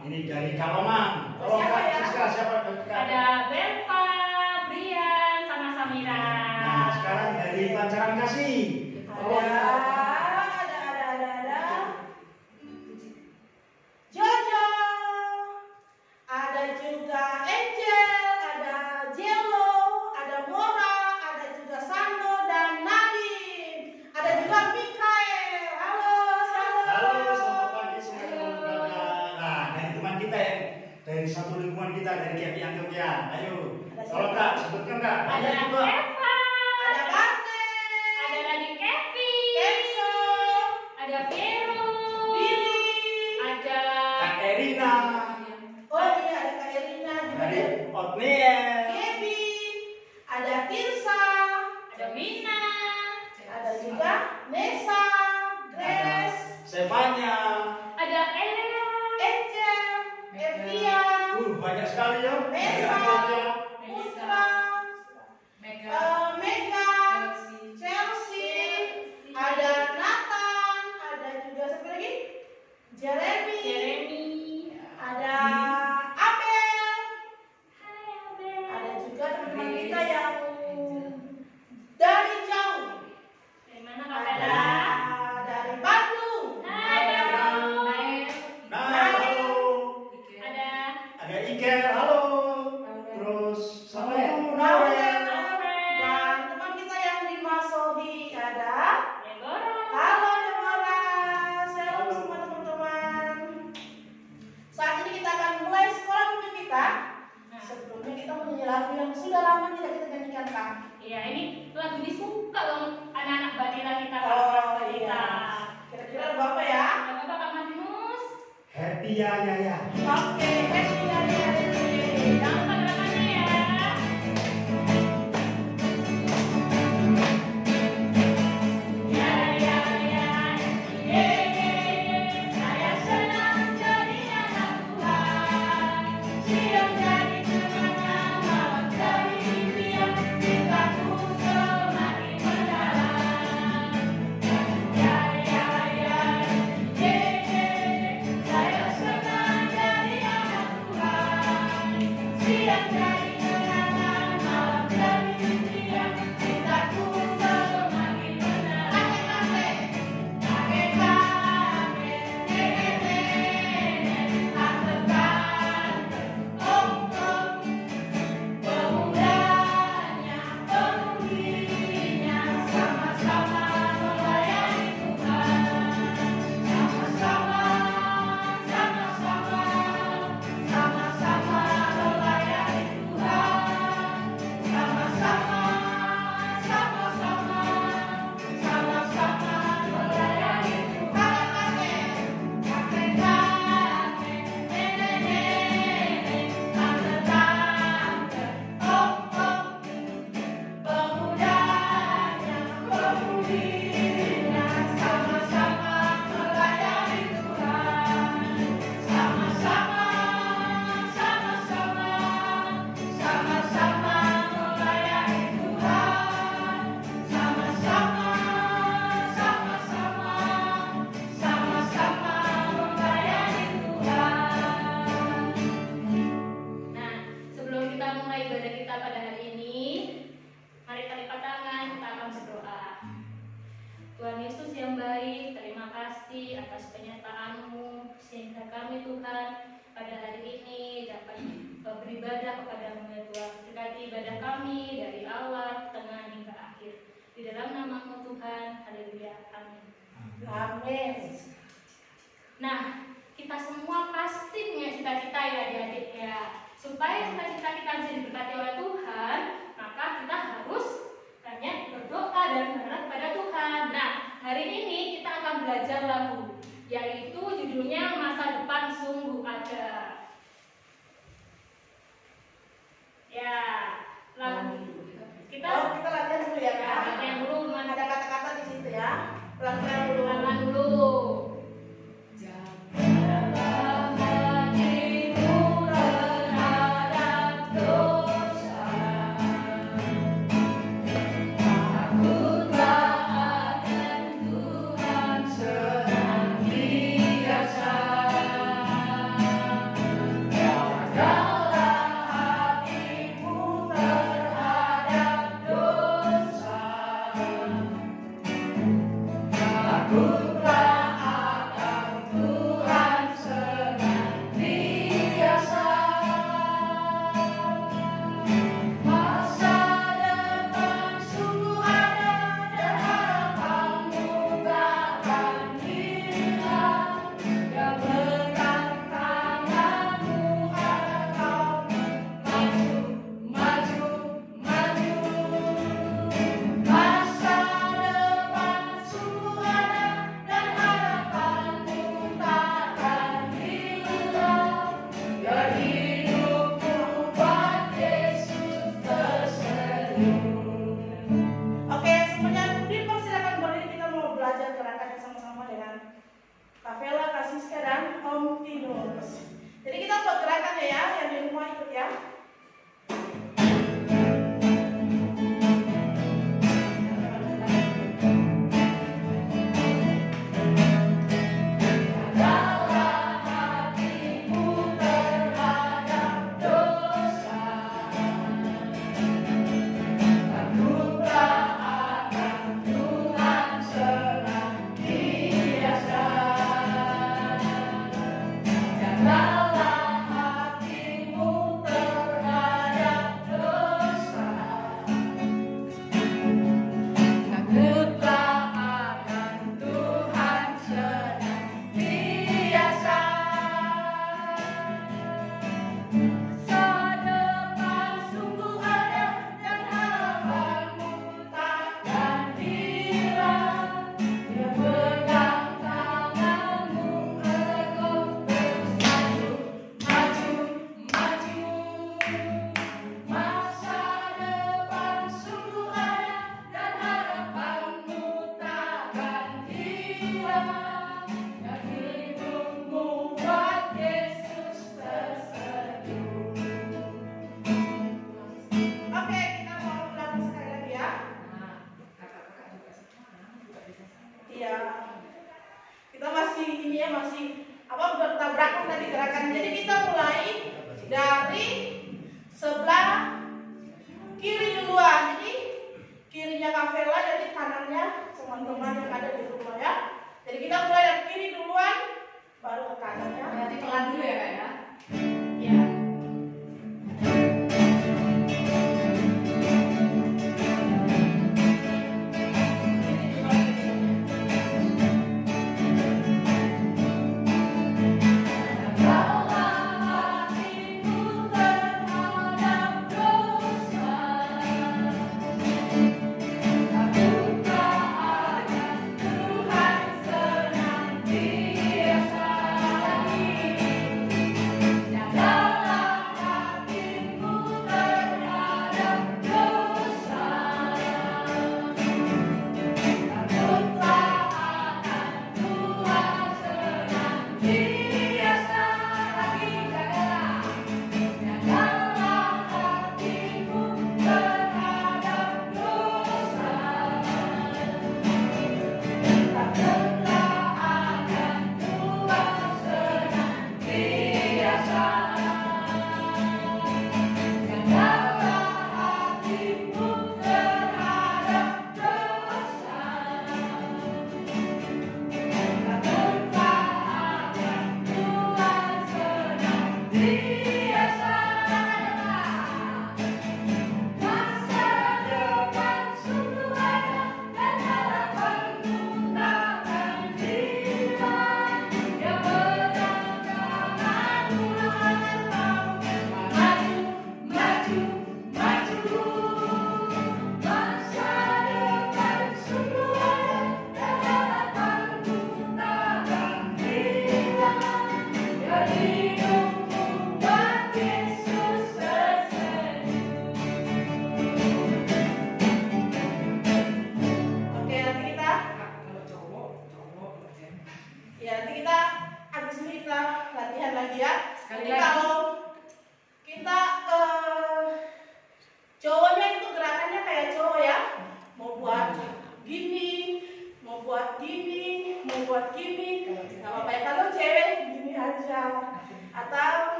ini dari Kalongan. Tolong Siapa Kak ya? Siska, siapa Kak? Ada Belva, Brian, sama Samira. Nah, sekarang dari Pancaran Kasih. Tolong Kak. Ada. Jojo. Ada juga Angel, ada Jello, ada Mora, ada juga Sando dan Nadine. Ada juga Mikael. Halo, Sando. Halo, selamat pagi semuanya. Nah, dari teman kita ya, dari satu lingkungan kita, dari KPI Angkepia. Ayo, tolong Kak, sebutkan Kak. Ada juga. Eva, Ada Bante, ada lagi Kevin, Kenzo, ada Vero, Billy. ada Kak Erina, Oh iya, ada Kak Elina juga. dari Otniel, Gaby, ada Tirsa, ada Mina, ada juga Nesa, Grace, Sevanya. ada Elena, Angel, Evia, Banyak sekali ya. Dari Mesa, Angkepia. Putra, Mega, Chelsea, ada Nathan, ada juga siapa lagi? Jeremy, Jeremy, ada Abel, Hai Abel, ada juga teman-teman kita yang dari jauh. dari mana Kak Ada Bella? dari Bandung. Hai Bella. Nah, halo. Ada Ada Iker, halo. Terus sama itu Naurel. Naurel. Dan teman kita yang di Masohi ada. Deborah. Halo Deborah. Shalom semua teman-teman. Saat ini kita akan mulai sekolah minggu kita. Sebelumnya kita menyanyi lagu yang sudah lama tidak kita nyanyikan, Kak. Iya, ini lagu ini suka banget anak-anak Badira kita. Oh, kelas kita. iya. Kira-kira lagu apa ya? Lagu apa Kak Magnus? Happy ya ya ya. Oke, happy hari ini. Jangan lupa gerakannya ya. Ya ya ya, ye ye ye, saya senang jadi anak Tuhan. Siang jadi kenangan, malam jadi impian, cintaku semakin mendalam. Ya ya ya, ye ye ye, saya senang jadi anak Tuhan. Siang jadi kenangan, malam jadi impian, cintaku semakin mendalam. Kakek kakek, nenek nenek, tante tante, om om, pemudanya, pemudinya, sama-sama melayani Tuhan. Sama-sama, sama-sama, sama-sama melayani Tuhan. Sama-sama, sama-sama, sama-sama melayani Tuhan. Kakek kakek, nenek nenek, tante tante, om om, pemudanya, pemudinya, sama-sama melayani Tuhan. Sama-sama, sama-sama, sama-sama melayani Tuhan. Sama-sama, sama-sama, sama-sama melayani Tuhan. Nah, sebelum kita mulai ibadah kita pada hari ini, mari kita lipat tangan, kita akan berdoa. Tuhan Yesus yang baik, terima kasih atas penyertaan-Mu sehingga kami Tuhan pada hari ini dapat beribadah kepada-Mu ya Tuhan. Berkati ibadah kami dari awal, tengah hingga akhir. Di dalam nama-Mu Tuhan, haleluya, amin. Amin. Nah, kita semua pasti punya cita-cita ya adik-adik ya. Supaya cita-cita kita bisa diberkati oleh Tuhan, maka kita harus banyak berdoa dan berharap pada Tuhan. Nah, hari ini kita akan belajar lagu, yaitu judulnya Masa Depan Sungguh Ada. Ya, lagu kita Kita latihan dulu ya, Kak. latihan dulu, Ada kata-kata di situ ya. Pelan-pelan dulu. pelan dulu. Dalam hatimu terhadap dosa, takutlah akan Tuhan senantiasa. kita mulai dari sebelah kiri duluan. Jadi kirinya Kak Vela, jadi kanannya teman-teman yang ada di rumah ya. Jadi kita mulai dari kiri duluan, baru ke kanannya. Berarti pelan dulu ya Kak ya. Ya.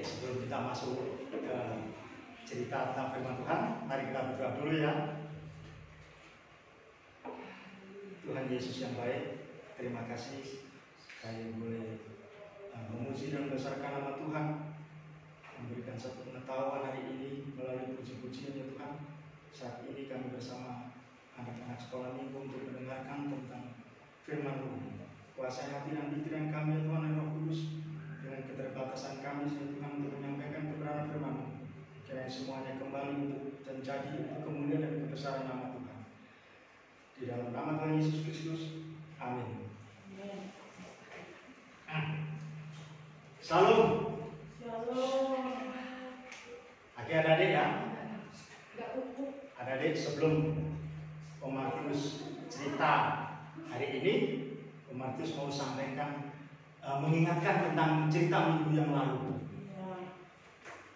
sebelum kita masuk ke cerita tentang firman Tuhan, mari kita berdoa dulu ya. Tuhan Yesus yang baik, terima kasih saya boleh memuji dan membesarkan nama Tuhan, memberikan satu pengetahuan hari ini melalui puji-pujian ya Tuhan. Saat ini kami bersama anak-anak sekolah minggu untuk mendengarkan tentang firman-Mu. Kuasai hati dan pikiran kami ya Tuhan dan Roh Kudus, dengan keterbatasan kami ya Tuhan untuk menyampaikan kebenaran firman-Mu. Kiranya semuanya kembali untuk terjadi untuk kemuliaan dan kebesaran nama Tuhan. Di dalam nama Tuhan Yesus Kristus, amin. Salam. Shalom. Adik-adik ya. Adik-adik, sebelum Om Martinus cerita hari ini, Om Martinus mau sampaikan, mengingatkan tentang cerita minggu yang lalu.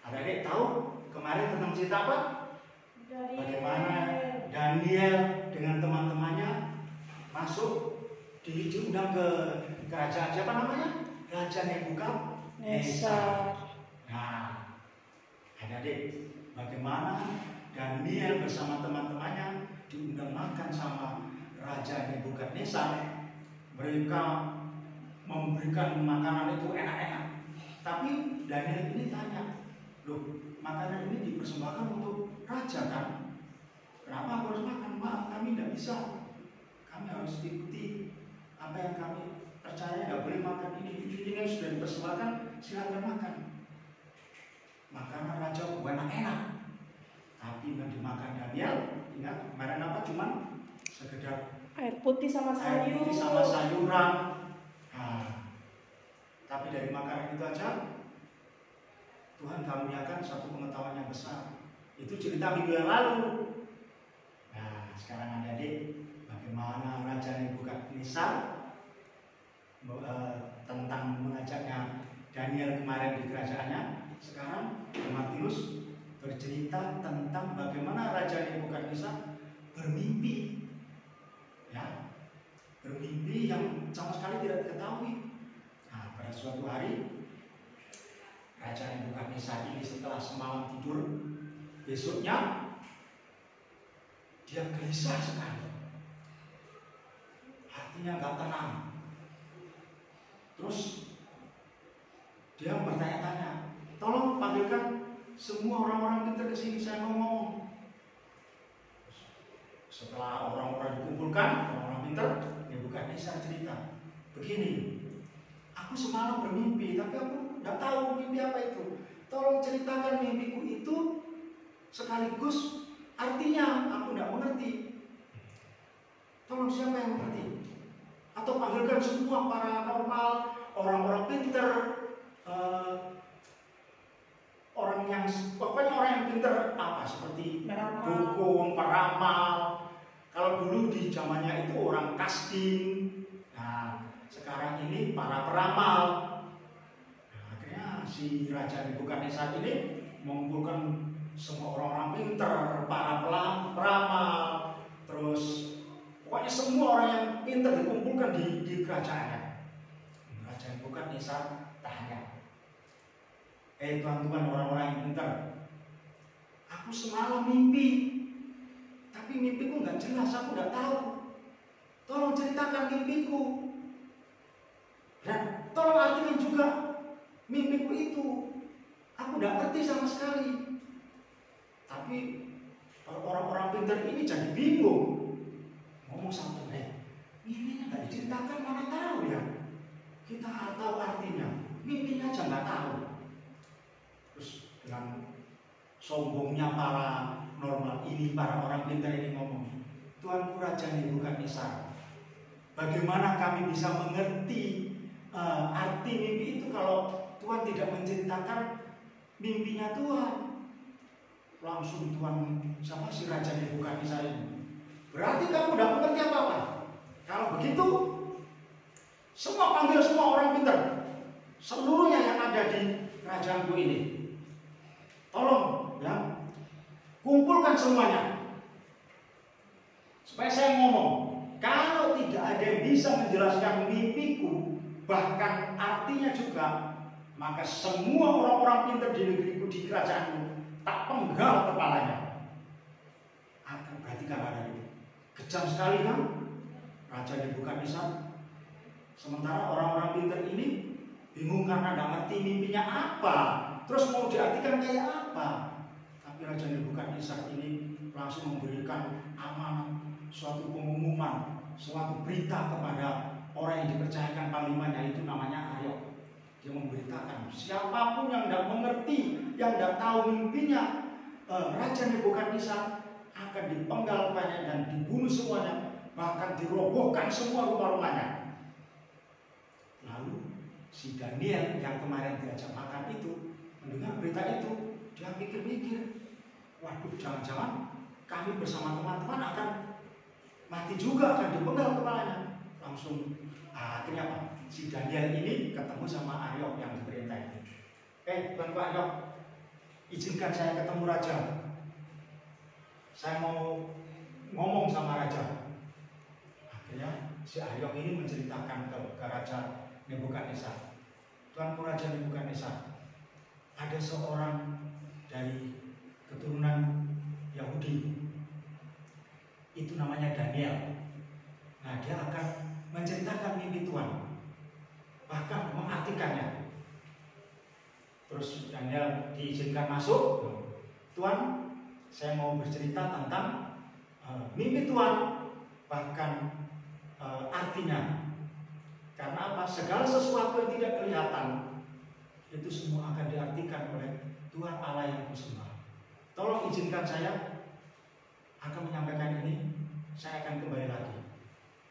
Adik-adik tahu kemarin tentang cerita apa? Bagaimana Daniel dengan teman-temannya masuk diundang ke kerajaan siapa namanya? Raja Nebukadnezar. Nah, adik-adik, bagaimana Daniel bersama teman-temannya diundang makan sama Raja Nebukadnezar. Mereka memberikan makanan itu enak-enak. Tapi Daniel ini tanya, loh, makanan ini dipersembahkan untuk raja kan? Kenapa aku harus makan? Maaf, kami tidak bisa. Kami harus ikuti apa yang kami percaya. Tidak boleh makan ini yang sudah dipersembahkan, silakan makan. Makanan raja enak-enak, tapi yang dimakan Daniel, ingat kemarin apa? Cuman sekedar Air putih sama air sayur. putih sama sayuran. Nah, tapi dari makanan itu aja Tuhan karuniakan satu pengetahuan yang besar. Itu cerita minggu yang lalu. Nah, sekarang adik-adik, bagaimana Raja Nebukadnezar tentang mengajaknya Daniel kemarin di kerajaannya. Sekarang Martinus bercerita tentang bagaimana Raja Nebukadnezar bermimpi, ya, bermimpi yang sama sekali tidak diketahui. Nah, pada suatu hari Raja Nebukadnezar ini setelah semalam tidur, besoknya dia gelisah sekali, hatinya gak tenang. Terus dia bertanya-tanya, tolong panggilkan semua orang-orang pintar ke sini, saya mau ngomong. Setelah orang-orang dikumpulkan, orang-orang pintar, Nebukadnezar cerita, begini, aku semalam bermimpi, tapi aku tidak tahu mimpi apa itu. Tolong ceritakan mimpiku itu sekaligus artinya, aku tidak mengerti. Tolong siapa yang mengerti? Atau panggilkan semua paranormal, orang-orang pintar, orang yang pokoknya orang yang pintar apa seperti dukun, peramal. Kalau dulu di zamannya itu orang casting. Nah, sekarang ini para peramal. Nah, akhirnya si Raja Nebukadnezar ini mengumpulkan semua orang-orang pintar, para peramal, terus pokoknya semua orang yang pintar dikumpulkan di kerajaannya. Raja Nebukadnezar tanya, tuan-tuan orang-orang yang pintar, aku semalam mimpi, tapi mimpiku nggak jelas, aku nggak tahu. Tolong ceritakan mimpiku, dan tolong artikan juga mimpiku itu. Aku nggak ngerti sama sekali. Tapi orang-orang pintar ini jadi bingung. Ngomong sampai, mimpinya nggak diceritakan, mana tahu ya? Kita tahu artinya, mimpinya aja nggak tahu. Terus dengan sombongnya para normal ini, para orang pintar ini ngomong, Tuanku Raja Nebukadnezar, bagaimana kami bisa mengerti arti mimpi itu kalau Tuhan tidak menceritakan mimpinya Tuhan? Langsung Tuhan, siapa si Raja Nebukadnezar ini? Berarti kamu tidak mengerti apa-apa. Kalau begitu, panggil semua orang pintar, seluruhnya yang ada di kerajaanku ini. Tolong, ya, kumpulkan semuanya, supaya saya ngomong. Kalau tidak ada yang bisa menjelaskan mimpiku, bahkan artinya juga, maka semua orang-orang pintar di negeriku, di kerajaanku, tak penggal kepalanya. Akan perhatikan ada itu. Kejam sekali kan Raja Nebukadnezar. Sementara orang-orang pintar ini bingung karena tidak ngerti mimpinya apa, terus mau diartikan kayak apa. Tapi Raja Nebukadnezar ini langsung memberikan amanat, suatu pengumuman, suatu berita kepada orang yang dipercayakan panglimanya, itu namanya Ariok. Dia memberitakan siapapun yang tidak mengerti, yang tidak tahu mimpinya Raja Nebukadnezar akan dipenggal kepalanya dan dibunuh semuanya, bahkan dirobohkan semua rumah-rumahnya. Lalu si Daniel yang kemarin diajak makan itu mendengar berita itu, dia pikir-pikir, waduh, jangan-jangan kami bersama teman-teman akan mati juga, akan dipenggal kepalanya. Langsung akhirnya apa? Si Daniel ini ketemu sama Ariok yang diperintah itu. Tuanku Ariok, izinkan saya ketemu raja. Saya mau ngomong sama raja. Akhirnya si Ariok ini menceritakan ke Raja Nebukadnezar. Tuanku Raja Nebukadnezar, ada seorang dari keturunan Yahudi, itu namanya Daniel. Nah, dia akan menceritakan mimpi Tuhan, bahkan mengartikannya. Terus Daniel diizinkan masuk. Tuan, saya mau bercerita tentang mimpi Tuhan, bahkan artinya. Karena apa? Segala sesuatu yang tidak kelihatan itu semua akan diartikan oleh Tuhan Allah yang kusembah. Tolong izinkan saya akan menyampaikan ini. Saya akan kembali lagi.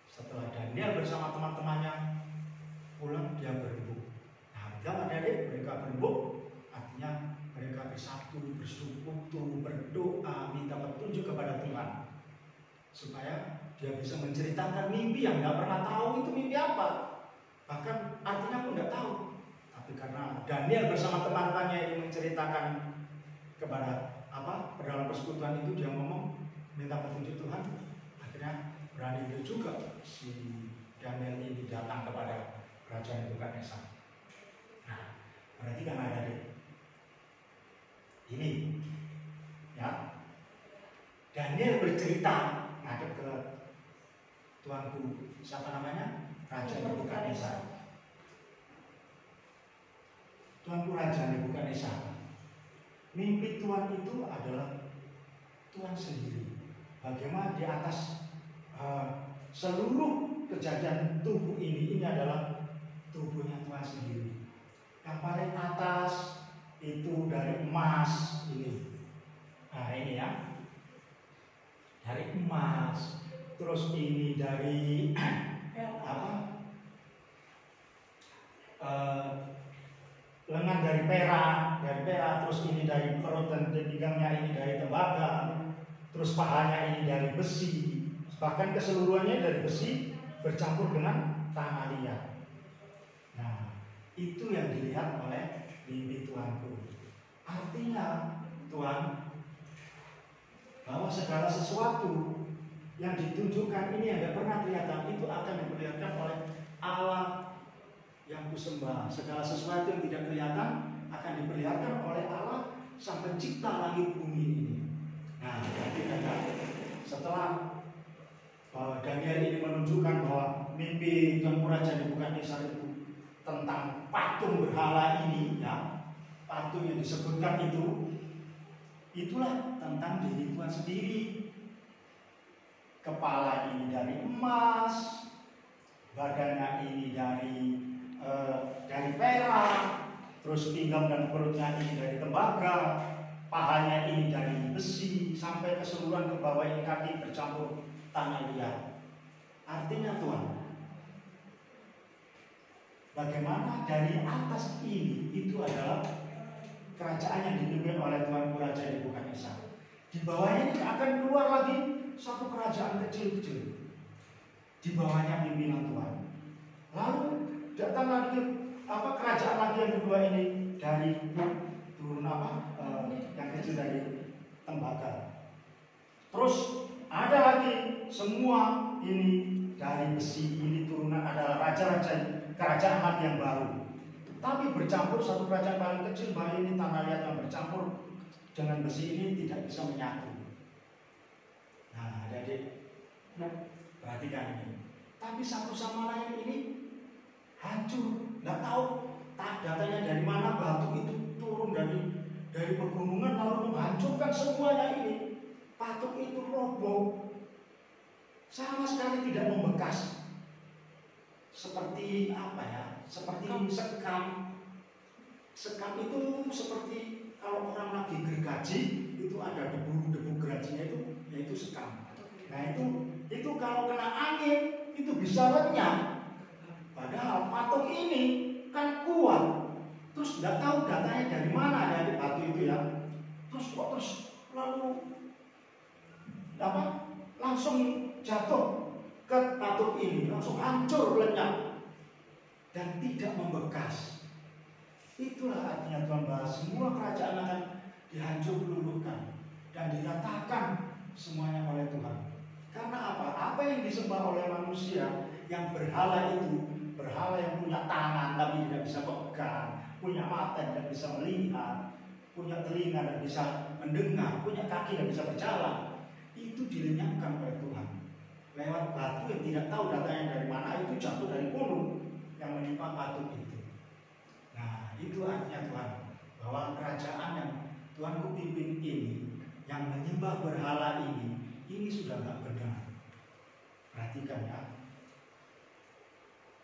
Setelah Daniel bersama teman-temannya pulang, dia berembuk. Nah, adik-adik, mereka berembuk, artinya mereka bersatu, bersekutu, berdoa, minta petunjuk kepada Tuhan, supaya dia bisa menceritakan mimpi yang tidak pernah tahu itu mimpi apa. Bahkan artinya pun tidak tahu. Tapi karena Daniel bersama teman-temannya ini menceritakan kepada dalam persekutuan itu, dia ngomong minta petunjuk Tuhan. Akhirnya berani itu juga si Daniel ini datang kepada Raja Nebukadnezar. Nah, berarti kan ada ini, ya. Daniel bercerita ngadep ke tuanku, siapa namanya? Raja Nebukadnezar. Tuanku Raja Nebukadnezar, mimpi Tuhan itu adalah Tuhan sendiri. Bagaimana di atas seluruh kejadian tubuh ini adalah tubuhnya Tuhan sendiri. Yang paling atas itu dari emas ini. Nah, ini ya, dari emas. Terus ini dari lengan dari perak, terus ini dari perut dan pinggangnya ini dari tembaga, terus pahanya ini dari besi, bahkan keseluruhannya dari besi bercampur dengan tanah liat. Nah, itu yang dilihat oleh mimpi Tuanku. Artinya Tuhan, bahwa segala sesuatu yang ditunjukkan ini yang tidak pernah kelihatan itu akan diperlihatkan oleh Allah yang kusembah. Segala sesuatu yang tidak kelihatan akan diperlihatkan oleh Allah sang pencipta langit bumi ini. Nah, setelah Daniel ini menunjukkan bahwa mimpi Tuanku Raja Nebukadnezar itu tentang patung berhala ini, ya, patung yang disebutkan itu, itulah tentang diri Tuhan sendiri. Kepala ini dari emas, badannya ini dari perak, terus pinggang dan perutnya ini dari tembaga, pahanya ini dari besi, sampai keseluruhan ke bawah ini kaki bercampur tanah liat. Artinya Tuhan, bagaimana dari atas ini itu adalah kerajaan yang dipimpin oleh Tuanku Raja Nebukadnezar. Di bawahnya ini akan keluar lagi satu kerajaan kecil-kecil. Di bawahnya pimpinan Tuhan. Lalu datang lagi kerajaan lagi yang kedua ini dari turun yang kecil dari tembaga. Terus ada lagi semua ini dari besi, ini turunan adalah raja-raja kerajaan lagi yang baru. Tapi bercampur satu kerajaan paling kecil, bahwa ini tanah liat yang bercampur dengan besi ini tidak bisa menyatu. Nah, adik-adik, perhatikan ini. Tapi satu sama lain ini hancur. Nggak tahu datanya dari mana, batu itu turun dari pegunungan lalu menghancurkan semuanya ini. Patung itu roboh, sama sekali tidak membekas. Seperti apa ya? Seperti sekam. Sekam itu seperti kalau orang lagi gergaji, itu ada debu gerajinya itu, yaitu sekam. Nah itu kalau kena angin itu bisa lenyap. Padahal patung ini kan kuat. Terus nggak tahu datanya dari mana dari batu itu ya. Terus lalu langsung jatuh ke patung ini, langsung hancur lenyap dan tidak membekas. Itulah artinya Tuhan bahwa semua kerajaan akan dihancur luluhkan dan diratakan semuanya oleh Tuhan. Karena apa? Apa yang disembah oleh manusia yang berhala itu, berhala yang punya tangan tapi tidak bisa pegang, punya mata yang tidak bisa melihat, punya telinga dan bisa mendengar, punya kaki dan bisa berjalan, itu dilenyapkan oleh Tuhan. Lewat batu yang tidak tahu datanya dari mana, itu jatuh dari gunung yang menimpa patung itu. Nah, itu artinya Tuhan, bahwa kerajaan yang Tuhanku pimpin ini, yang menyembah berhala ini sudah tidak benar. Perhatikan ya.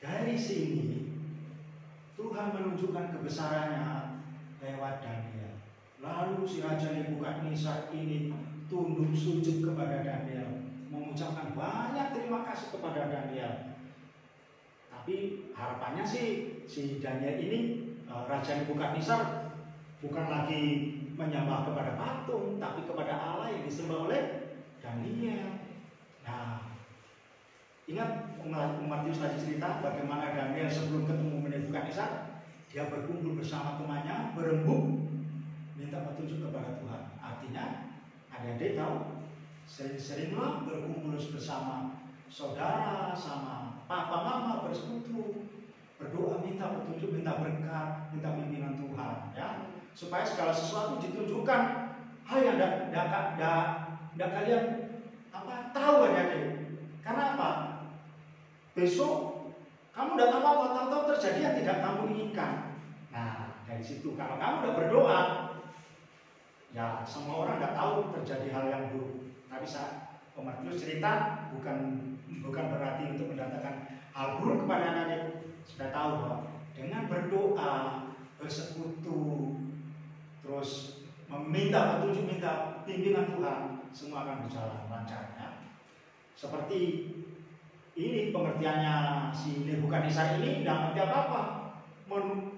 Dari sini Tuhan menunjukkan kebesarannya lewat Daniel. Lalu si Raja Nebukadnezar ini tunduk sujud kepada Daniel, mengucapkan banyak terima kasih kepada Daniel. Tapi harapannya sih si Daniel ini, Raja Nebukadnezar, bukan lagi menyembah kepada patung, tapi kepada Allah yang disembah oleh Daniel. Nah, ingat Matius tadi cerita bagaimana Daniel sebelum ketemu Nebukadnezar, dia berkumpul bersama temannya, berembuk, minta petunjuk kepada Tuhan. Artinya, adik-adik tahu, sering-seringlah berkumpul bersama saudara, sama papa mama, bersekutu, berdoa, minta petunjuk, minta berkat, minta pimpinan Tuhan, ya, supaya segala sesuatu ditunjukkan hal yang tidak kalian tahu adik-adik. Karena apa? Besok kamu tidak tahu terjadi yang tidak kamu inginkan. Nah, dari situ kalau kamu udah berdoa, ya semua orang tidak tahu terjadi hal yang buruk. Tapi saat Matius cerita bukan berarti untuk mendatangkan hal buruk kepada anak-adik. Sudah tahu bahwa dengan berdoa, bersekutu, terus meminta petunjuk, minta pimpinan Tuhan, semua akan berjalan lancar. Ya. Seperti ini pengertiannya si Nebukadnezar ini tidak ngerti apa-apa.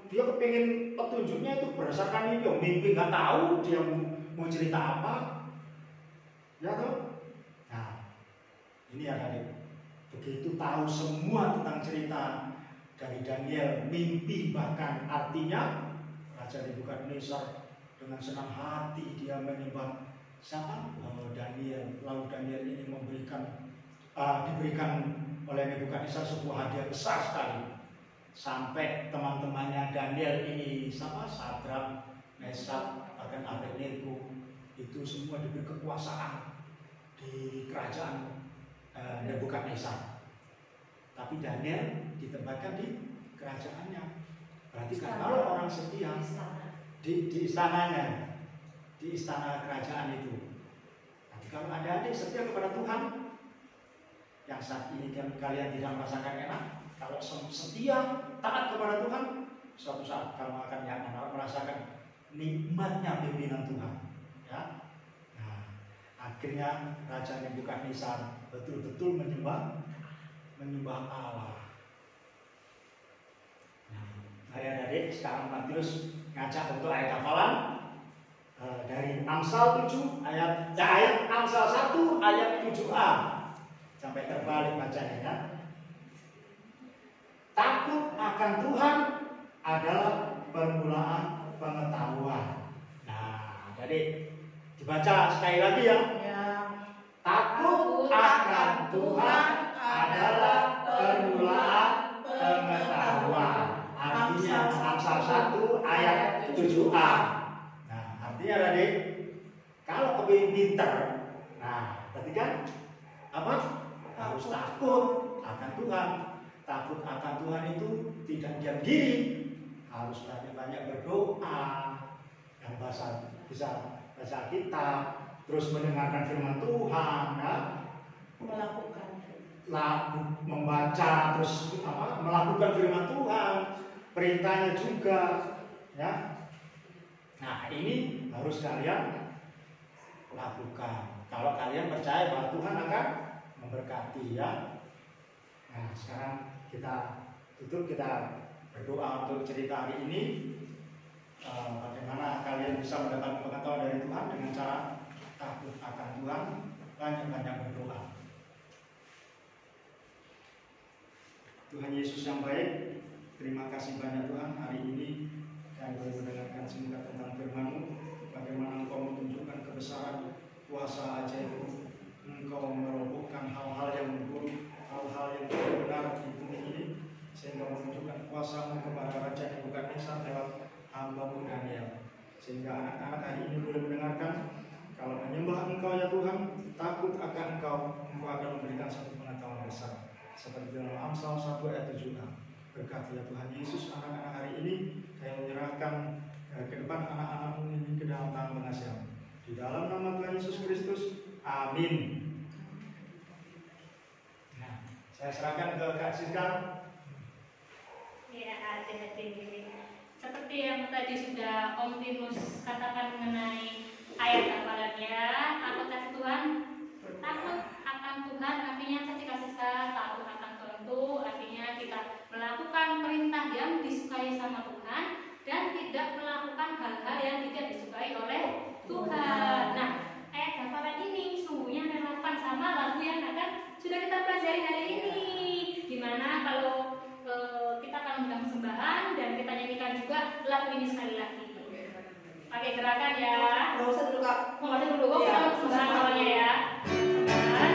Dia kepingin petunjuknya itu berdasarkan mimpi, nggak tahu dia mau cerita apa. Ya toh? Nah, ini adik-adik. Begitu tahu semua tentang cerita dari Daniel, mimpi bahkan artinya, Raja Nebukadnezar dengan senang hati dia menyembah siapa? Daniel. Lalu Daniel ini diberikan oleh Nebukadnezar sebuah hadiah besar sekali. Sampai teman-temannya Daniel ini sama Sadrak, Mesak, bahkan Abednego itu semua diberi kekuasaan di kerajaan Nebukadnezar. Tapi Daniel ditempatkan di kerajaannya. Berarti kan kalau orang setia di istananya, di istana kerajaan itu. Tapi kalau adik-adik setia kepada Tuhan, yang saat ini kalian tidak merasakan enak, kalau setia taat kepada Tuhan, suatu saat kamu akan merasakan nikmatnya pimpinan Tuhan. Ya. Nah, akhirnya Raja Nebukadnezar betul-betul menyembah Allah. Nah, adik-adik sekarang Matius ngajak untuk ayat hafalan dari Amsal 7 ayat Amsal 1 ayat 7a sampai terbalik bacanya ya. Takut akan Tuhan adalah permulaan pengetahuan. Nah, jadi dibaca sekali lagi ya. Takut akan Tuhan adalah permulaan pengetahuan. Artinya Amsal 7A. Nah, artinya adik, kalau kepingin pinter, nah, berarti kan apa? Harus takut akan Tuhan. Takut akan Tuhan itu tidak diam diri, harus banyak berdoa, yang bisa baca kitab, terus mendengarkan firman Tuhan, ya. Membaca, terus melakukan firman Tuhan, perintahnya juga, ya. Nah, ini harus kalian lakukan. Kalau kalian percaya bahwa Tuhan akan memberkati, ya. Nah, sekarang kita tutup, kita berdoa untuk cerita hari ini. Bagaimana kalian bisa mendapat pengetahuan dari Tuhan dengan cara takut akan Tuhan, banyak-banyak berdoa. Tuhan Yesus yang baik, terima kasih banyak Tuhan, hari ini kami boleh mendengarkan singkat tentang firman-Mu, bagaimana Engkau menunjukkan kebesaran kuasa ajaib-Mu, Engkau merobohkan hal-hal yang buruk, hal-hal yang tidak benar di bumi ini, sehingga menunjukkan kuasa-Mu kepada Raja Nebukadnezar lewat hamba-Mu Daniel, sehingga anak-anak hari ini boleh mendengarkan, kalau menyembah Engkau ya Tuhan, takut akan Engkau akan memberikan satu pengetahuan besar, seperti dalam Amsal 1 ayat 7a. Berkati ya Tuhan Yesus, anak-anak hari ini saya menyerahkan ke depan anak-anak-Mu ini ke dalam tangan pengasihan. Di dalam nama Tuhan Yesus Kristus, amin. Nah, saya serahkan ke Kak Siska. Ya, adik-adik. Seperti yang tadi sudah Om Tinus katakan mengenai ayat hafalannya, takut kasih Tuhan, takut akan Tuhan artinya kasih takut akan Tuhan itu artinya kita melakukan perintah yang disukai sama Tuhan dan tidak melakukan hal-hal yang tidak disukai oleh Tuhan. Nah, ayat hafalan ini sungguhnya relevan sama lagu yang akan sudah kita pelajari hari ini. Dimana kalau kita akan undang sembahan dan kita nyanyikan juga lagu ini sekali lagi. Pakai gerakan ya. Nggak usah dulu Kak. Nggak usah dulu, kita sembahan awalnya ya. Sembahan.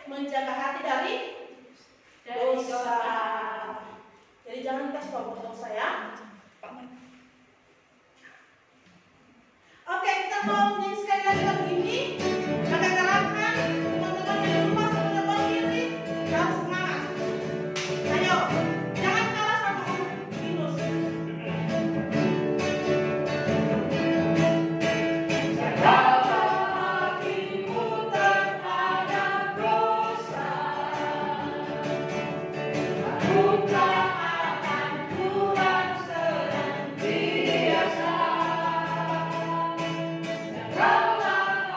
Menjaga hati dari dosa. Jadi jangan kita suka berdosa ya. Oke, kita mau nyanyi sekali lagi lagu ini. Kakak gerakan, teman-teman di rumah sambil berdiri dan semangat. Ayo, jangan kalah sama Yunus.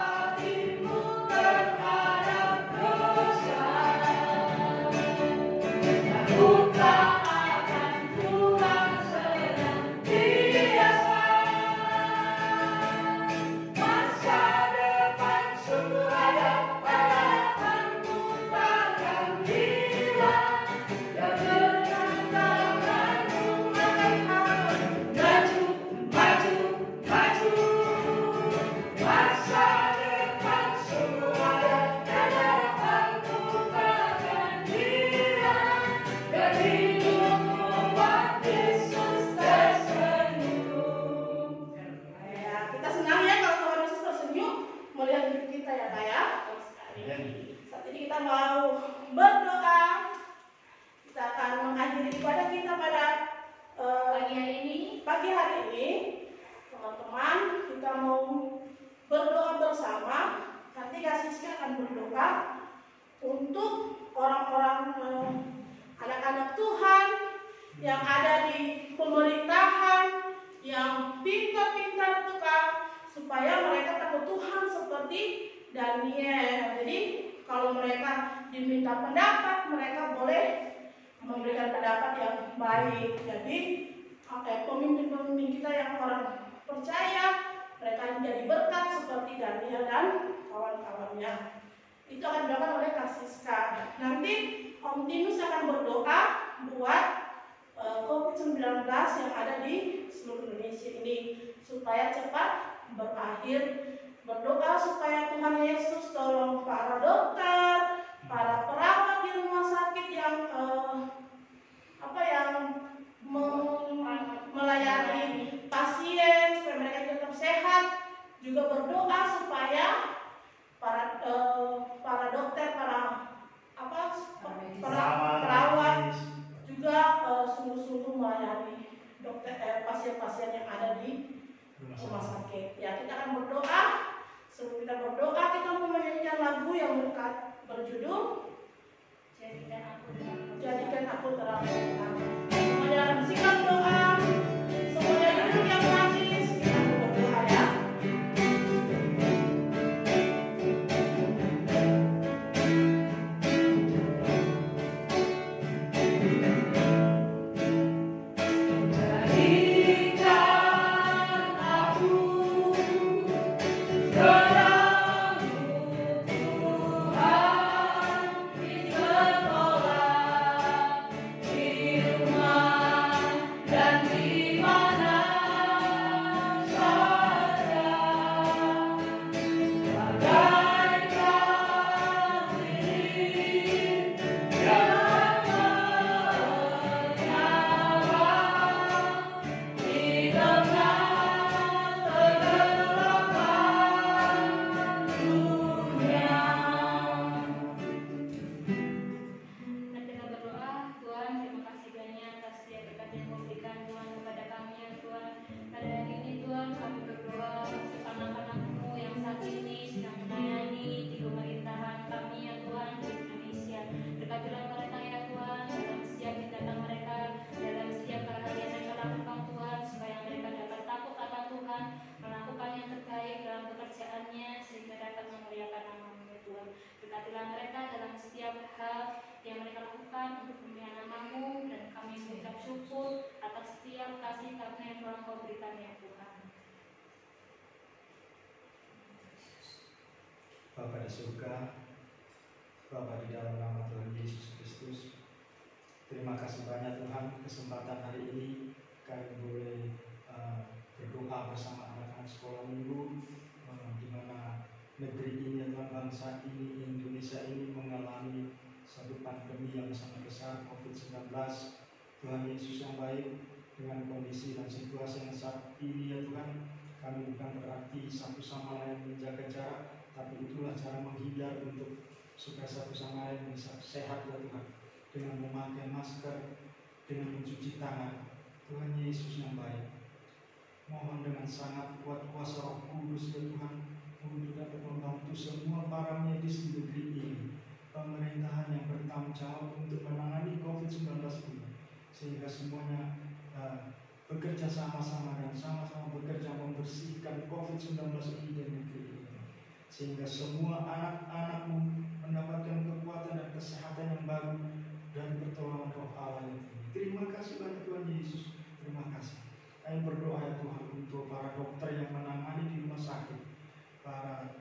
Hati hari ini, teman-teman, kita mau berdoa bersama. Nanti Kak Siska akan berdoa untuk orang-orang anak-anak Tuhan yang ada di pemerintahan, yang pintar-pintar itu Kak, supaya mereka takut Tuhan seperti Daniel. Jadi kalau mereka diminta pendapat, mereka boleh memberikan pendapat yang baik. Jadi pemimpin-pemimpin kita yang orang percaya, mereka menjadi berkat seperti Daniel dan kawan-kawannya. Itu akan dilakukan oleh Kak Siska. Nanti Om Tinus akan berdoa buat COVID-19 yang ada di seluruh Indonesia ini supaya cepat berakhir. Berdoa supaya Tuhan Yesus tolong para dokter, para perawat di rumah sakit yang melayani pasien supaya mereka tetap sehat. Juga berdoa supaya para dokter, perawat juga sungguh-sungguh melayani pasien-pasien yang ada di rumah sakit. Ya, kita akan berdoa. Sebelum kita berdoa, kita mau menyanyikan lagu yang berjudul Jadikan Aku Terang. Semuanya sikap doa, semuanya duduk yang manis, kita berdoa ya. Bapa di surga, Bapa di dalam nama Tuhan Yesus Kristus, terima kasih banyak Tuhan kesempatan hari ini kami boleh berdoa bersama anak-anak sekolah minggu, di mana negeri ini, Tuhan, bangsa ini, Indonesia ini mengalami satu pandemi yang sangat besar, COVID-19. Tuhan Yesus yang baik, dengan kondisi dan situasi yang saat ini ya Tuhan, kami bukan berarti satu sama lain menjaga jarak, tapi itulah cara menghindar untuk supaya satu sama lain bisa sehat ya Tuhan, dengan memakai masker, dengan mencuci tangan. Tuhan Yesus yang baik, mohon dengan sangat kuat kuasa Roh Kudus ya Tuhan, untuk dapat membantu semua para medis di negeri ini, pemerintahan yang bertanggung jawab untuk menangani COVID-19 ini, sehingga semuanya bekerja sama-sama dan sama-sama bekerja membersihkan COVID-19 ini di negeri ini, sehingga semua anak-anakmu mendapatkan kekuatan dan kesehatan yang baru dari pertolongan Roh Allah ini. Terima kasih banyak Tuhan Yesus, terima kasih. Kami berdoa ya Tuhan untuk para dokter yang menangani di rumah sakit, para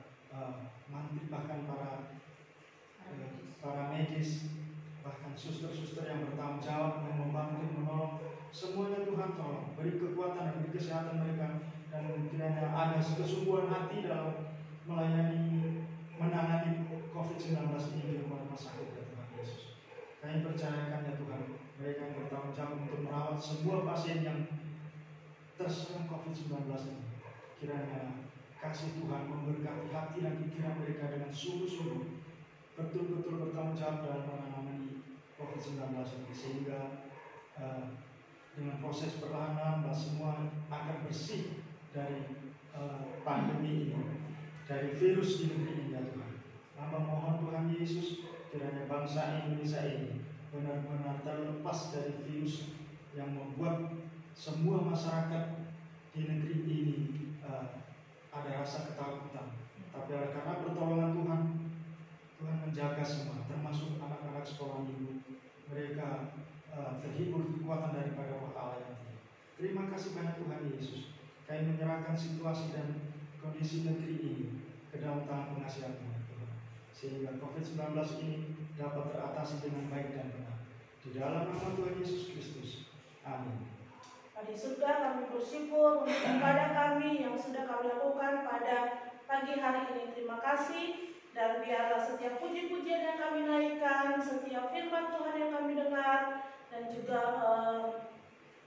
mantri, bahkan para medis, bahkan suster-suster yang bertanggung jawab yang membantu menolong semuanya. Tuhan tolong beri kekuatan dan beri kesehatan mereka, dan kiranya ada kesungguhan hati dalam menangani COVID-19 ini di rumah sakit ya Tuhan Yesus. Kami percayakan ya Tuhan, mereka yang bertanggung jawab untuk merawat sebuah pasien yang terserang COVID-19 ini, kiranya kasih Tuhan memberkati hati dan pikiran mereka dengan sungguh-sungguh betul-betul bertanggung jawab dalam menangani COVID-19 ini, sehingga dengan proses perlahan-lahan semua bersih dari pandemi ini, dari virus di negeri ini ya Tuhan. Hamba mohon Tuhan Yesus, kiranya bangsa Indonesia ini benar-benar terlepas dari virus yang membuat semua masyarakat di negeri ini ada rasa ketakutan. Tapi oleh karena pertolongan Tuhan, Tuhan menjaga semua, termasuk anak-anak sekolah minggu. Mereka terhibur kekuatan daripada Roh Allah yang tinggi. Terima kasih banyak Tuhan Yesus. Kami menyerahkan situasi dan kondisi negeri ini ke dalam tangan pengasihan Tuhan, sehingga COVID-19 ini dapat teratasi dengan baik dan benar. Di dalam nama Tuhan Yesus Kristus. Amin. Di surga kami bersyukur untuk ibadah kami yang sudah kami lakukan pada pagi hari ini. Terima kasih, dan biarlah setiap puji-pujian yang kami naikkan, setiap firman Tuhan yang kami dengar, dan juga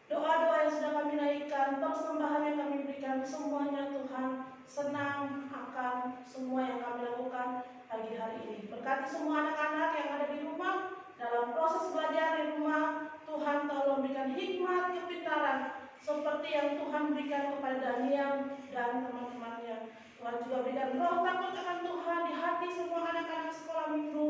doa-doa yang sudah kami naikkan, persembahan yang kami berikan, semuanya Tuhan senang akan semua yang kami lakukan pagi hari ini. Berkati semua anak-anak yang ada di rumah dalam proses belajar di rumah. Tuhan tolong berikan hikmat, kepintaran seperti yang Tuhan berikan kepada Daniel dan teman-temannya. Tuhan juga berikan roh takut akan Tuhan di hati semua anak-anak sekolah minggu,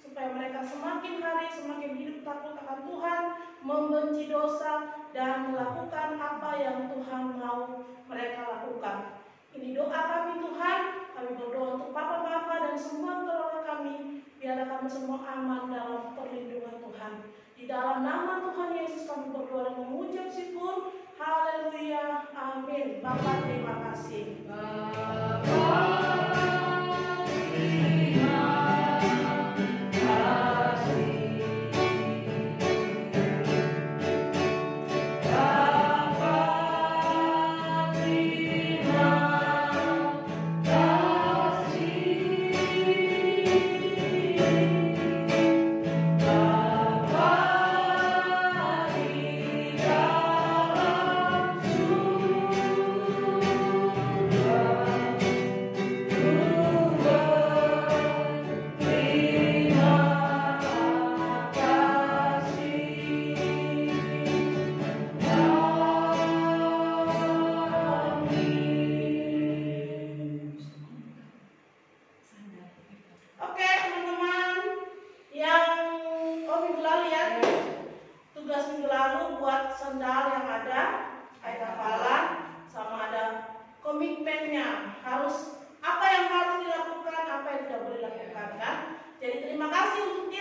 supaya mereka semakin hari semakin hidup takut akan Tuhan, membenci dosa, dan melakukan apa yang Tuhan mau mereka lakukan. Ini doa kami Tuhan. Kami berdoa untuk papa-papa dan semua keluarga kami, biarlah kami semua aman dalam perlindungan Tuhan. Di dalam nama Tuhan Yesus kami berdoa dan mengucap syukur. Haleluya, amin. Bapa terima kasih. Jadi terima kasih untuk